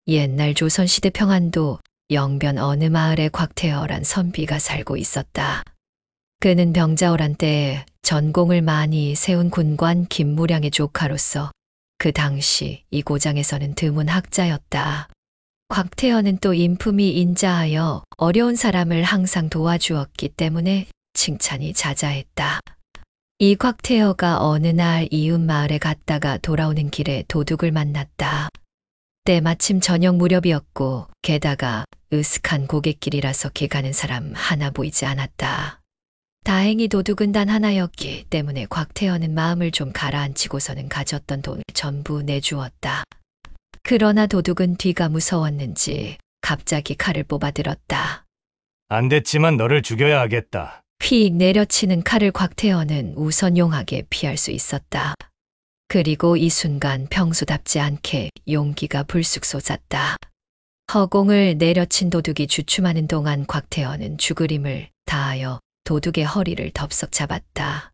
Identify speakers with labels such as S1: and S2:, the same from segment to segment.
S1: 옛날 조선시대 평안도 영변 어느 마을에 곽태어란 선비가 살고 있었다. 그는 병자호란 때에 전공을 많이 세운 군관 김무량의 조카로서 그 당시 이 고장에서는 드문 학자였다. 곽태어는 또 인품이 인자하여 어려운 사람을 항상 도와주었기 때문에 칭찬이 자자했다. 이 곽태어가 어느 날 이웃 마을에 갔다가 돌아오는 길에 도둑을 만났다. 때마침 저녁 무렵이었고 게다가 으슥한 고갯길이라서 길 가는 사람 하나 보이지 않았다. 다행히 도둑은 단 하나였기 때문에 곽태어는 마음을 좀 가라앉히고서는 가졌던 돈을 전부 내주었다. 그러나 도둑은 뒤가 무서웠는지 갑자기 칼을 뽑아들었다.
S2: 안 됐지만 너를 죽여야 하겠다.
S1: 휙 내려치는 칼을 곽태어는 우선 용하게 피할 수 있었다. 그리고 이 순간 평소답지 않게 용기가 불쑥 솟았다. 허공을 내려친 도둑이 주춤하는 동안 곽태어는 죽을 힘을 다하여 도둑의 허리를 덥석 잡았다.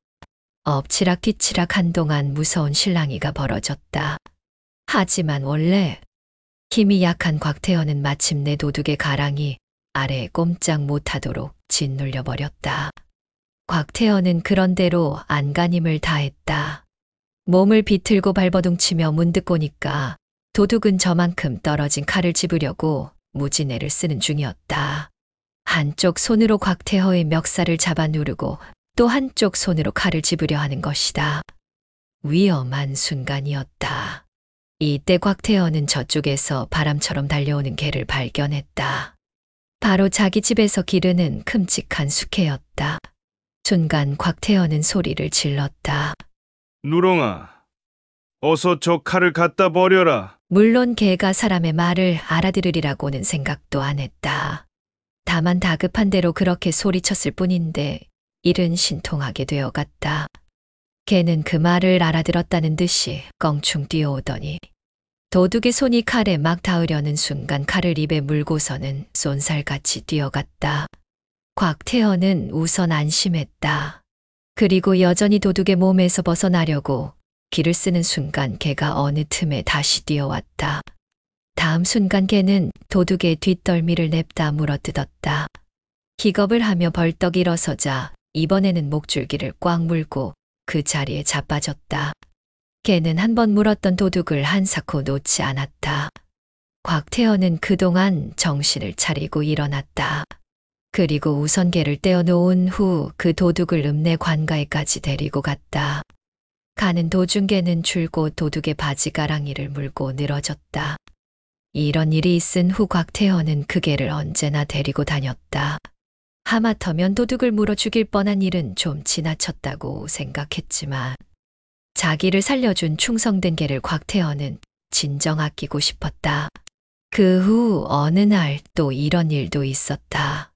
S1: 엎치락 뒤치락 한동안 무서운 실랑이가 벌어졌다. 하지만 원래 힘이 약한 곽태어는 마침내 도둑의 가랑이 아래에 꼼짝 못하도록 짓눌려 버렸다. 곽태어는 그런대로 안간힘을 다했다. 몸을 비틀고 발버둥치며 문득 보니까 도둑은 저만큼 떨어진 칼을 집으려고 무진애를 쓰는 중이었다. 한쪽 손으로 곽태어의 멱살을 잡아 누르고 또 한쪽 손으로 칼을 집으려 하는 것이다. 위험한 순간이었다. 이때 곽태어는 저쪽에서 바람처럼 달려오는 개를 발견했다. 바로 자기 집에서 기르는 큼직한 숙해였다. 순간 곽태어는 소리를 질렀다.
S3: 누렁아, 어서 저 칼을 갖다 버려라.
S1: 물론 개가 사람의 말을 알아들으리라고는 생각도 안 했다. 다만 다급한 대로 그렇게 소리쳤을 뿐인데 일은 신통하게 되어갔다. 개는 그 말을 알아들었다는 듯이 껑충 뛰어오더니 도둑의 손이 칼에 막 닿으려는 순간 칼을 입에 물고서는 쏜살같이 뛰어갔다. 곽태어는 우선 안심했다. 그리고 여전히 도둑의 몸에서 벗어나려고 길을 쓰는 순간 개가 어느 틈에 다시 뛰어왔다. 다음 순간 개는 도둑의 뒷덜미를 냅다 물어뜯었다. 기겁을 하며 벌떡 일어서자 이번에는 목줄기를 꽉 물고 그 자리에 자빠졌다. 개는 한 번 물었던 도둑을 한사코 놓지 않았다. 곽태어는 그동안 정신을 차리고 일어났다. 그리고 우선 개를 떼어놓은 후 그 도둑을 읍내 관가에까지 데리고 갔다. 가는 도중 개는 줄곧 도둑의 바지가랑이를 물고 늘어졌다. 이런 일이 있은 후 곽태어는 그 개를 언제나 데리고 다녔다. 하마터면 도둑을 물어 죽일 뻔한 일은 좀 지나쳤다고 생각했지만 자기를 살려준 충성된 개를 곽태어는 진정 아끼고 싶었다. 그 후 어느 날 또 이런 일도 있었다.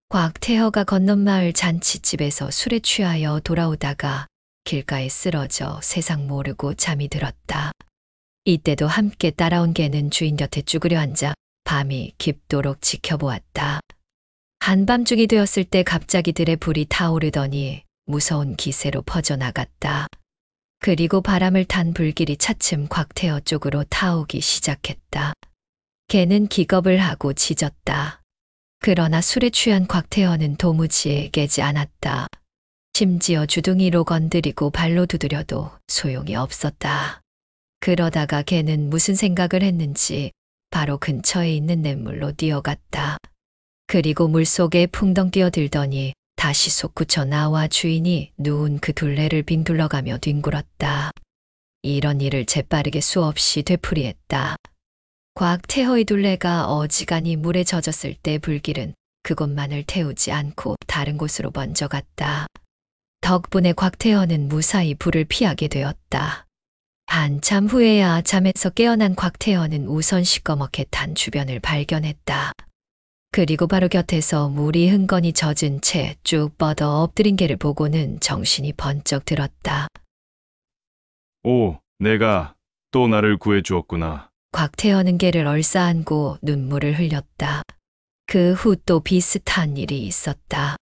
S1: 곽태어가 건넌 마을 잔치집에서 술에 취하여 돌아오다가 길가에 쓰러져 세상 모르고 잠이 들었다. 이때도 함께 따라온 개는 주인 곁에 쭈그려 앉아 밤이 깊도록 지켜보았다. 한밤중이 되었을 때 갑자기 들에 불이 타오르더니 무서운 기세로 퍼져나갔다. 그리고 바람을 탄 불길이 차츰 곽태어 쪽으로 타오기 시작했다. 개는 기겁을 하고 짖었다. 그러나 술에 취한 곽태어는 도무지 깨지 않았다. 심지어 주둥이로 건드리고 발로 두드려도 소용이 없었다. 그러다가 개는 무슨 생각을 했는지 바로 근처에 있는 냇물로 뛰어갔다. 그리고 물속에 풍덩 뛰어들더니 다시 솟구쳐 나와 주인이 누운 그 둘레를 빙 둘러가며 뒹굴었다. 이런 일을 재빠르게 수없이 되풀이했다. 곽태어의 둘레가 어지간히 물에 젖었을 때 불길은 그곳만을 태우지 않고 다른 곳으로 번져갔다. 덕분에 곽태어는 무사히 불을 피하게 되었다. 한참 후에야 잠에서 깨어난 곽태어는 우선 시꺼멓게 탄 주변을 발견했다. 그리고 바로 곁에서 물이 흥건히 젖은 채 쭉 뻗어 엎드린 개를 보고는 정신이 번쩍 들었다.
S3: 오, 내가 또 나를 구해주었구나.
S1: 곽태어는 개를 얼싸안고 눈물을 흘렸다. 그 후 또 비슷한 일이 있었다.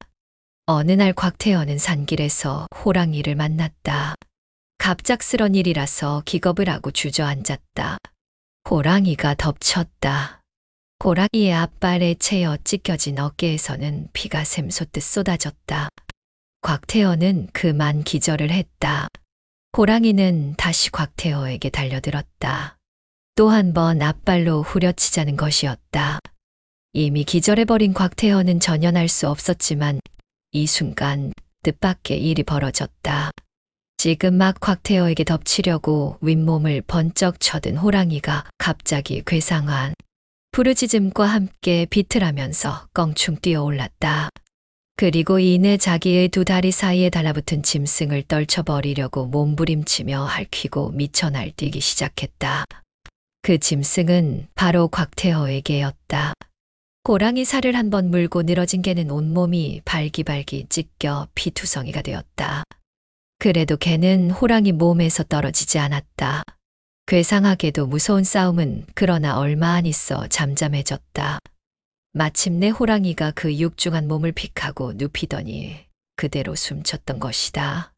S1: 어느 날 곽태어는 산길에서 호랑이를 만났다. 갑작스런 일이라서 기겁을 하고 주저앉았다. 호랑이가 덮쳤다. 호랑이의 앞발에 채여 찢겨진 어깨에서는 피가 샘솟듯 쏟아졌다. 곽태어는 그만 기절을 했다. 호랑이는 다시 곽태어에게 달려들었다. 또 한 번 앞발로 후려치자는 것이었다. 이미 기절해버린 곽태어는 전혀 날 수 없었지만 이 순간 뜻밖의 일이 벌어졌다. 지금 막 곽태어에게 덮치려고 윗몸을 번쩍 쳐든 호랑이가 갑자기 괴상한 부르짖음과 함께 비틀하면서 껑충 뛰어올랐다. 그리고 이내 자기의 두 다리 사이에 달라붙은 짐승을 떨쳐버리려고 몸부림치며 핥히고 미쳐 날뛰기 시작했다. 그 짐승은 바로 곽태어에게였다. 호랑이 살을 한번 물고 늘어진 개는 온몸이 발기발기 찢겨 피투성이가 되었다. 그래도 개는 호랑이 몸에서 떨어지지 않았다. 괴상하게도 무서운 싸움은 그러나 얼마 안 있어 잠잠해졌다. 마침내 호랑이가 그 육중한 몸을 픽하고 눕히더니 그대로 숨쳤던 것이다.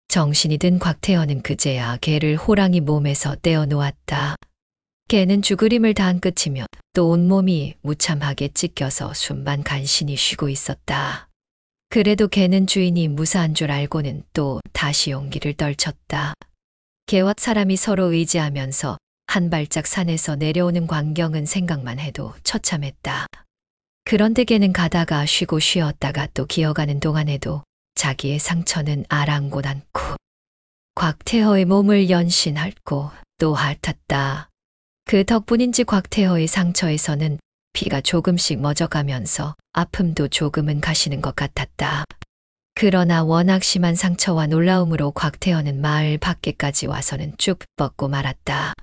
S1: 정신이 든 곽태어는 그제야 개를 호랑이 몸에서 떼어 놓았다. 개는 죽으림을 다한 끝이며 또 온몸이 무참하게 찢겨서 숨만 간신히 쉬고 있었다. 그래도 개는 주인이 무사한 줄 알고는 또 다시 용기를 떨쳤다. 개와 사람이 서로 의지하면서 한 발짝 산에서 내려오는 광경은 생각만 해도 처참했다. 그런데 개는 가다가 쉬고 쉬었다가 또 기어가는 동안에도 자기의 상처는 아랑곳 않고 곽태허의 몸을 연신 핥고 또 핥았다. 그 덕분인지 곽태허의 상처에서는 피가 조금씩 멎어가면서 아픔도 조금은 가시는 것 같았다. 그러나 워낙 심한 상처와 놀라움으로 곽태허는 마을 밖에까지 와서는 쭉 뻗고 말았다.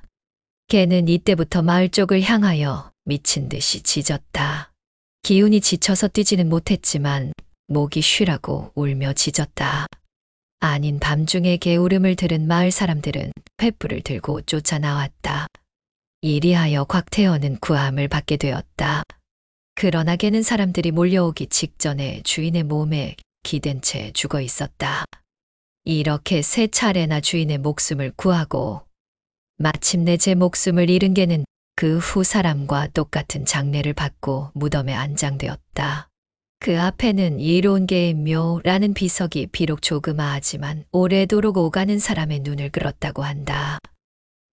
S1: 개는 이때부터 마을 쪽을 향하여 미친 듯이 짖었다. 기운이 지쳐서 뛰지는 못했지만 목이 쉬라고 울며 짖었다. 아닌 밤중에 개 울음을 들은 마을 사람들은 횃불을 들고 쫓아나왔다. 이리하여 곽태허는 구함을 받게 되었다. 그러나 개는 사람들이 몰려오기 직전에 주인의 몸에 기댄 채 죽어 있었다. 이렇게 3차례나 주인의 목숨을 구하고 마침내 제 목숨을 잃은 개는 그 후 사람과 똑같은 장례를 받고 무덤에 안장되었다. 그 앞에는 이로운 개의 묘라는 비석이 비록 조그마하지만 오래도록 오가는 사람의 눈을 끌었다고 한다.